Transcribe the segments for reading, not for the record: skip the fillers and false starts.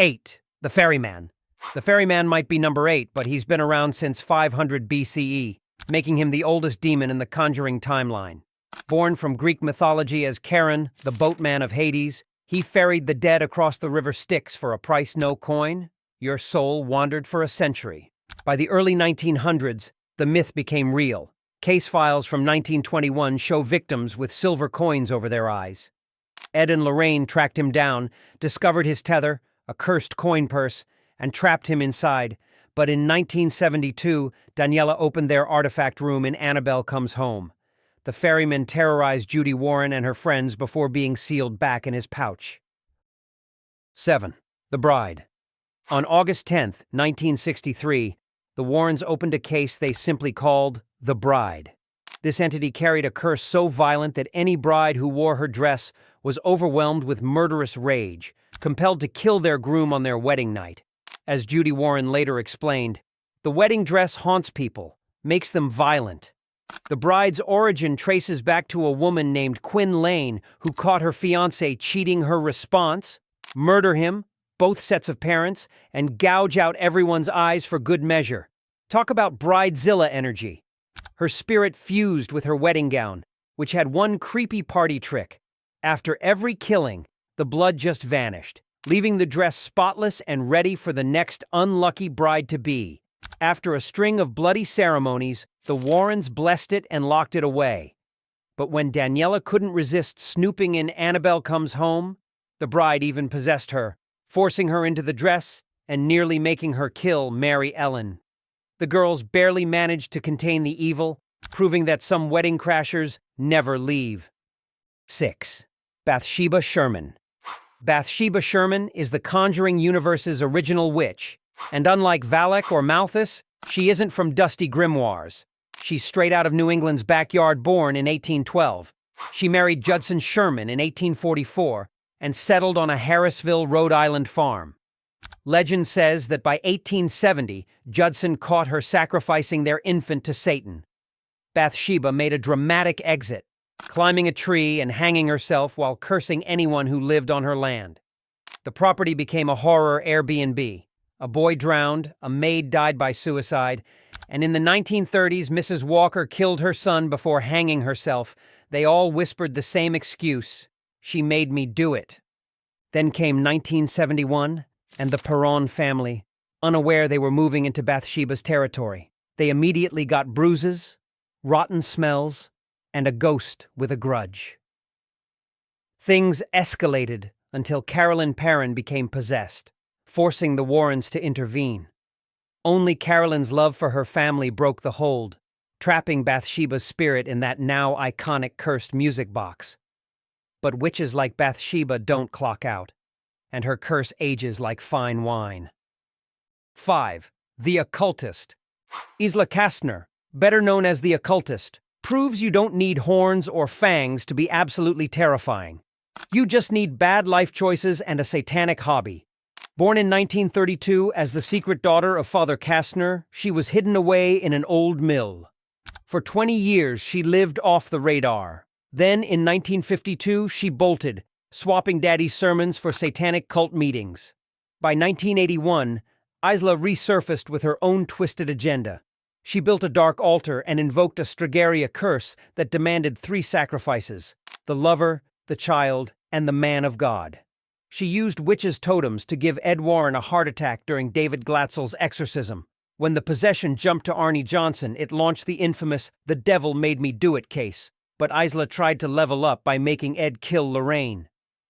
8. The Ferryman. The Ferryman might be number 8, but he's been around since 500 BCE, making him the oldest demon in the Conjuring timeline. Born from Greek mythology as Charon, the boatman of Hades, he ferried the dead across the river Styx for a price no coin. Your soul wandered for a century. By the early 1900s, the myth became real. Case files from 1921 show victims with silver coins over their eyes. Ed and Lorraine tracked him down, discovered his tether, a cursed coin purse, and trapped him inside. But in 1972, Daniela opened their artifact room in Annabelle Comes Home. The ferryman terrorized Judy Warren and her friends before being sealed back in his pouch. 7. The Bride. On August 10, 1963, the Warrens opened a case they simply called The Bride. This entity carried a curse so violent that any bride who wore her dress was overwhelmed with murderous rage, compelled to kill their groom on their wedding night. As Judy Warren later explained, the wedding dress haunts people, makes them violent. The bride's origin traces back to a woman named Quinn Lane who caught her fiancé cheating her response, murder him, both sets of parents, and gouge out everyone's eyes for good measure. Talk about bridezilla energy. Her spirit fused with her wedding gown, which had one creepy party trick. After every killing, the blood just vanished, leaving the dress spotless and ready for the next unlucky bride-to-be. After a string of bloody ceremonies, the Warrens blessed it and locked it away. But when Daniela couldn't resist snooping in Annabelle Comes Home, the bride even possessed her, forcing her into the dress and nearly making her kill Mary Ellen. The girls barely managed to contain the evil, proving that some wedding crashers never leave. 6. Bathsheba Sherman. Bathsheba Sherman is the Conjuring universe's original witch, and unlike Valak or Malthus, she isn't from dusty grimoires. She's straight out of New England's backyard, born in 1812. She married Judson Sherman in 1844 and settled on a Harrisville, Rhode Island farm. Legend says that by 1870, Judson caught her sacrificing their infant to Satan. Bathsheba made a dramatic exit, climbing a tree and hanging herself while cursing anyone who lived on her land. The property became a horror Airbnb. A boy drowned, a maid died by suicide, and in the 1930s, Mrs. Walker killed her son before hanging herself. They all whispered the same excuse: "She made me do it." Then came 1971, and the Perron family, unaware they were moving into Bathsheba's territory. They immediately got bruises, rotten smells, and a ghost with a grudge. Things escalated until Carolyn Perron became possessed, forcing the Warrens to intervene. Only Carolyn's love for her family broke the hold, trapping Bathsheba's spirit in that now iconic cursed music box. But witches like Bathsheba don't clock out, and her curse ages like fine wine. 5. The Occultist. Isla Kastner, better known as the Occultist, proves you don't need horns or fangs to be absolutely terrifying. You just need bad life choices and a satanic hobby. Born in 1932 as the secret daughter of Father Kastner, she was hidden away in an old mill. For 20 years, she lived off the radar. Then, in 1952, she bolted, swapping Daddy's sermons for satanic cult meetings. By 1981, Isla resurfaced with her own twisted agenda. She built a dark altar and invoked a Strigaria curse that demanded 3 sacrifices: the lover, the child, and the man of God. She used witches' totems to give Ed Warren a heart attack during David Glatzel's exorcism. When the possession jumped to Arnie Johnson, it launched the infamous "The Devil Made Me Do It" case, but Isla tried to level up by making Ed kill Lorraine.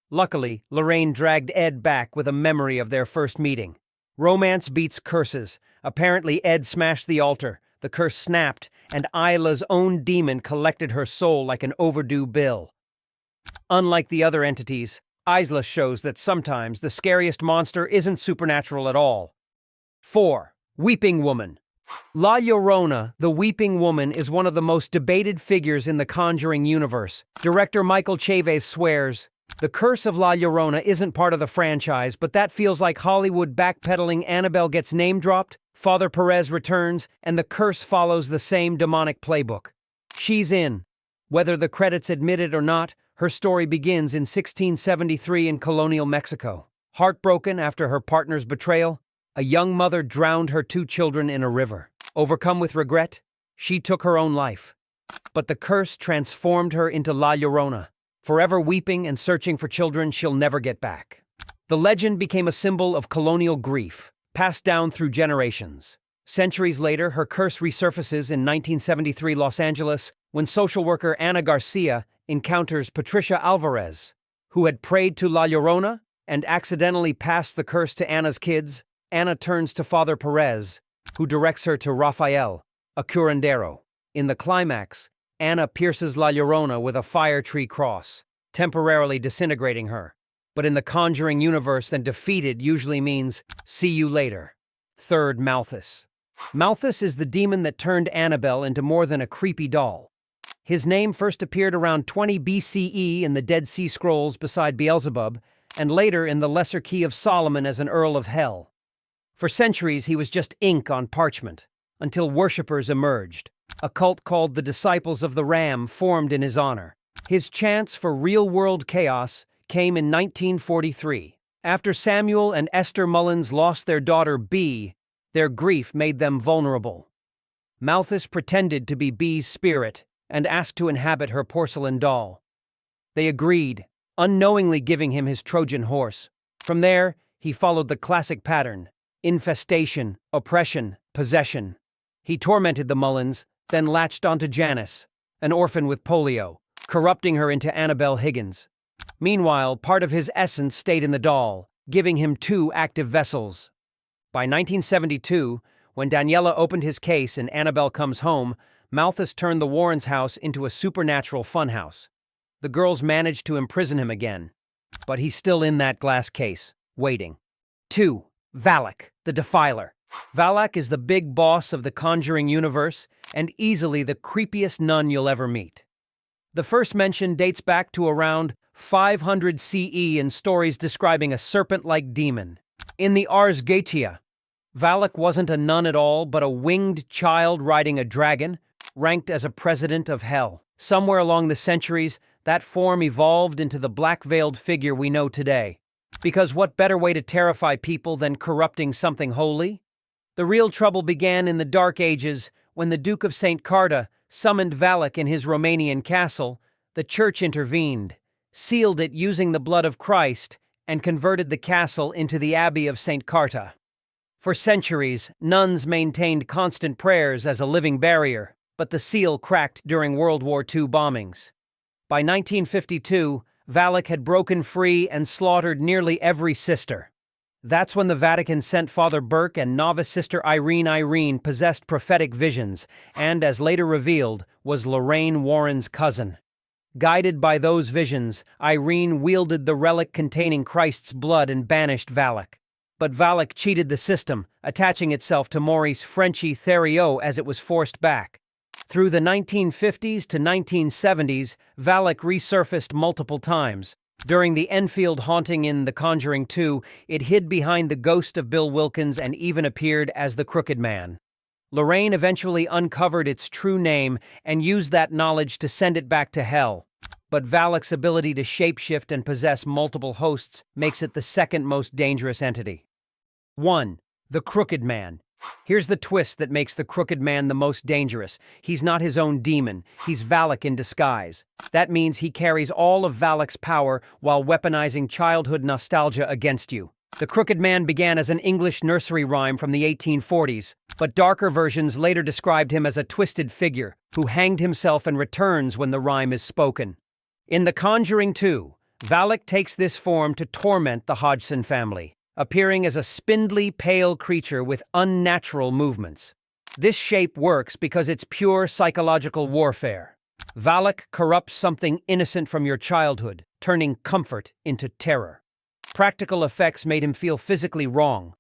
Luckily, Lorraine dragged Ed back with a memory of their first meeting. Romance beats curses. Apparently, Ed smashed the altar, the curse snapped, and Isla's own demon collected her soul like an overdue bill. Unlike the other entities, Isla shows that sometimes the scariest monster isn't supernatural at all. 4. Weeping Woman. La Llorona, the Weeping Woman, is one of the most debated figures in the Conjuring universe. Director Michael Chaves swears, "The Curse of La Llorona isn't part of the franchise, but that feels like Hollywood backpedaling. Annabelle gets name-dropped, Father Perez returns, and the curse follows the same demonic playbook. She's in. Whether the credits admit it or not, her story begins in 1673 in colonial Mexico. Heartbroken after her partner's betrayal, a young mother drowned her 2 children in a river. Overcome with regret, she took her own life. But the curse transformed her into La Llorona, forever weeping and searching for children she'll never get back. The legend became a symbol of colonial grief, passed down through generations. Centuries later, her curse resurfaces in 1973 Los Angeles when social worker Ana Garcia encounters Patricia Alvarez, who had prayed to La Llorona and accidentally passed the curse to Anna's kids. Ana turns to Father Perez, who directs her to Rafael, a curandero. In the climax, Ana pierces La Llorona with a fire tree cross, temporarily disintegrating her. But in the Conjuring universe, then defeated usually means, see you later. Third, Malthus. Malthus is the demon that turned Annabelle into more than a creepy doll. His name first appeared around 20 BCE in the Dead Sea Scrolls beside Beelzebub, and later in the Lesser Key of Solomon as an Earl of Hell. For centuries, he was just ink on parchment, until worshippers emerged. A cult called the Disciples of the Ram formed in his honor. His chance for real-world chaos came in 1943. After Samuel and Esther Mullins lost their daughter Bee, their grief made them vulnerable. Malthus pretended to be Bee's spirit and asked to inhabit her porcelain doll. They agreed, unknowingly giving him his Trojan horse. From there, he followed the classic pattern: infestation, oppression, possession. He tormented the Mullins, then latched onto Janice, an orphan with polio, corrupting her into Annabelle Higgins. Meanwhile, part of his essence stayed in the doll, giving him 2 active vessels. By 1972, when Daniela opened his case in Annabelle Comes Home, Malthus turned the Warrens' house into a supernatural funhouse. The girls managed to imprison him again, but he's still in that glass case, waiting. 2. Valak, the Defiler. Valak is the big boss of the Conjuring universe and easily the creepiest nun you'll ever meet. The first mention dates back to around 500 CE in stories describing a serpent-like demon. In the Ars Goetia, Valak wasn't a nun at all, but a winged child riding a dragon, ranked as a president of hell. Somewhere along the centuries, that form evolved into the black-veiled figure we know today. Because what better way to terrify people than corrupting something holy? The real trouble began in the Dark Ages when the Duke of St. Carta summoned Valak in his Romanian castle. The church intervened, sealed it using the blood of Christ, and converted the castle into the Abbey of St. Carta. For centuries, nuns maintained constant prayers as a living barrier, but the seal cracked during World War II bombings. By 1952, Valak had broken free and slaughtered nearly every sister. That's when the Vatican sent Father Burke and novice Sister Irene possessed prophetic visions, and, as later revealed, was Lorraine Warren's cousin. Guided by those visions, Irene wielded the relic containing Christ's blood and banished Valak. But Valak cheated the system, attaching itself to Maurice Frenchy Theriot as it was forced back. Through the 1950s to 1970s, Valak resurfaced multiple times. During the Enfield haunting in The Conjuring 2, it hid behind the ghost of Bill Wilkins and even appeared as the Crooked Man. Lorraine eventually uncovered its true name and used that knowledge to send it back to hell. But Valak's ability to shapeshift and possess multiple hosts makes it the second most dangerous entity. 1. The Crooked Man. Here's the twist that makes the Crooked Man the most dangerous. He's not his own demon, he's Valak in disguise. That means he carries all of Valak's power while weaponizing childhood nostalgia against you. The Crooked Man began as an English nursery rhyme from the 1840s, but darker versions later described him as a twisted figure who hanged himself and returns when the rhyme is spoken. In The Conjuring 2, Valak takes this form to torment the Hodgson family, appearing as a spindly, pale creature with unnatural movements. This shape works because it's pure psychological warfare. Valak corrupts something innocent from your childhood, turning comfort into terror. Practical effects made him feel physically wrong.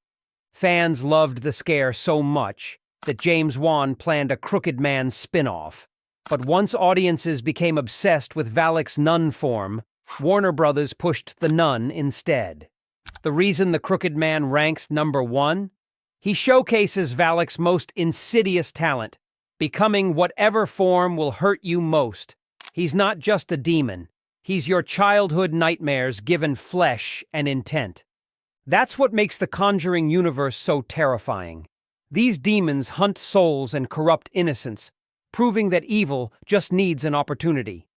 Fans loved the scare so much that James Wan planned a Crooked Man spin-off. But once audiences became obsessed with Valak's nun form, Warner Brothers pushed the nun instead. The reason the Crooked Man ranks number 1? He showcases Valak's most insidious talent, becoming whatever form will hurt you most. He's not just a demon. He's your childhood nightmares given flesh and intent. That's what makes the Conjuring universe so terrifying. These demons hunt souls and corrupt innocents, proving that evil just needs an opportunity.